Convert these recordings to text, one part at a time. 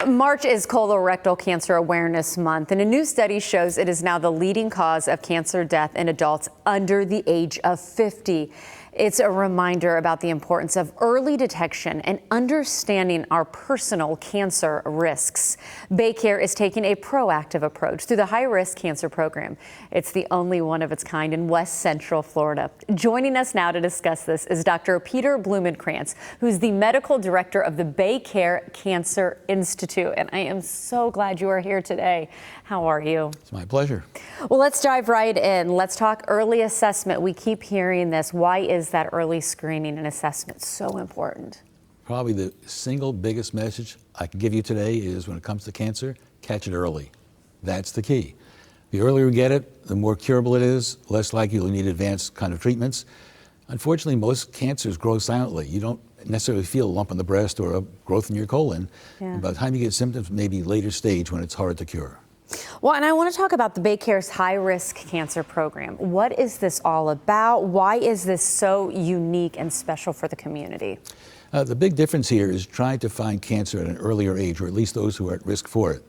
March is Colorectal Cancer Awareness Month, and a new study shows it is now the leading cause of cancer death in adults under the age of 50. It's a reminder about the importance of early detection and understanding our personal cancer risks. BayCare is taking a proactive approach through the high-risk cancer program. It's the only one of its kind in West Central Florida. Joining us now to discuss this is Dr. Peter Blumencranz, who's the medical director of the BayCare Cancer Institute. And I am so glad you are here today. How are you? It's my pleasure. Well, let's dive right in. Let's talk early assessment. We keep hearing this. Why is that early screening and assessment so important? Probably the single biggest message I can give you today is when it comes to cancer, catch it early. That's the key. The earlier you get it, the more curable it is, less likely you'll need advanced kind of treatments. Unfortunately, most cancers grow silently. You don't necessarily feel a lump in the breast or a growth in your colon. And by the time you get symptoms, maybe later stage when it's hard to cure. Well, and I want to talk about the BayCare's high-risk cancer program. What is this all about? Why is this so unique and special for the community? The big difference here is trying to find cancer at an earlier age, or at least those who are at risk for it.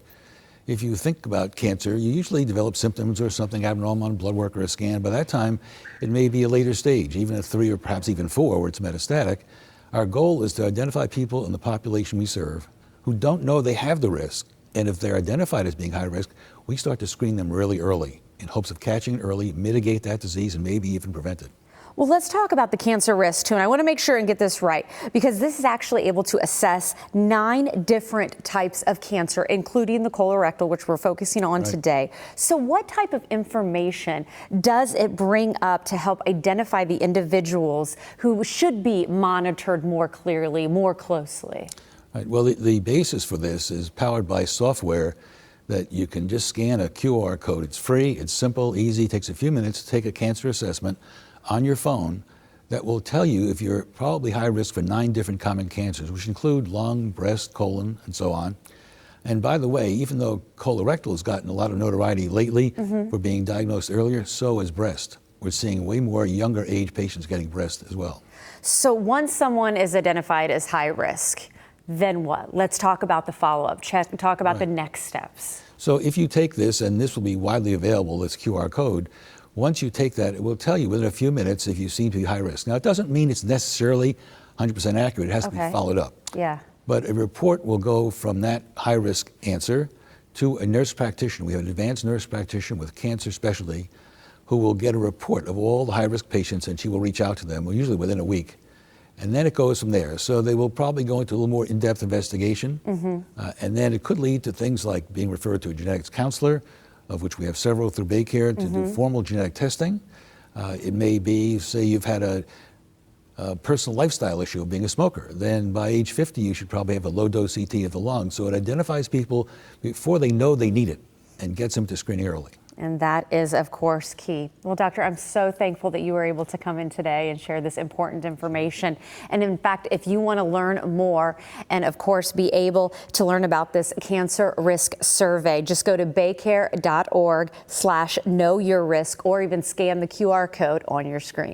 If you think about cancer, you usually develop symptoms or something abnormal on blood work or a scan. By that time, it may be a later stage, even at 3 or perhaps even 4, where it's metastatic. Our goal is to identify people in the population we serve who don't know they have the risk. And if they're identified as being high risk, we start to screen them really early in hopes of catching it early, mitigate that disease, and maybe even prevent it. Well, let's talk about the cancer risk, too. And I want to make sure and get this right, because this is actually able to assess 9 different types of cancer, including the colorectal, which we're focusing on today. So what type of information does it bring up to help identify the individuals who should be monitored more clearly, more closely? Right. Well, the basis for this is powered by software that you can just scan a QR code. It's free, it's simple, easy, takes a few minutes to take a cancer assessment on your phone that will tell you if you're probably high risk for 9 different common cancers, which include lung, breast, colon, and so on. And by the way, even though colorectal has gotten a lot of notoriety lately for being diagnosed earlier, so is breast. We're seeing way more younger age patients getting breast as well. So once someone is identified as high risk, then what? Let's talk about the follow-up. Talk about the next steps. So if you take this, and this will be widely available, this QR code, once you take that, it will tell you within a few minutes if you seem to be high risk. Now, it doesn't mean it's necessarily 100% accurate. It has to be followed up. Yeah. But a report will go from that high-risk answer to a nurse practitioner. We have an advanced nurse practitioner with cancer specialty who will get a report of all the high-risk patients, and she will reach out to them, usually within a week. And then it goes from there. So they will probably go into a little more in-depth investigation. And then it could lead to things like being referred to a genetics counselor, of which we have several through BayCare, to do formal genetic testing. It may be, say, you've had a personal lifestyle issue of being a smoker. Then by age 50, you should probably have a low-dose CT of the lung. So it identifies people before they know they need it and gets them to screening early. And that is, of course, key. Well, Doctor, I'm so thankful that you were able to come in today and share this important information. And in fact, if you want to learn more and, of course, be able to learn about this cancer risk survey, just go to baycare.org/knowyourrisk or even scan the QR code on your screen.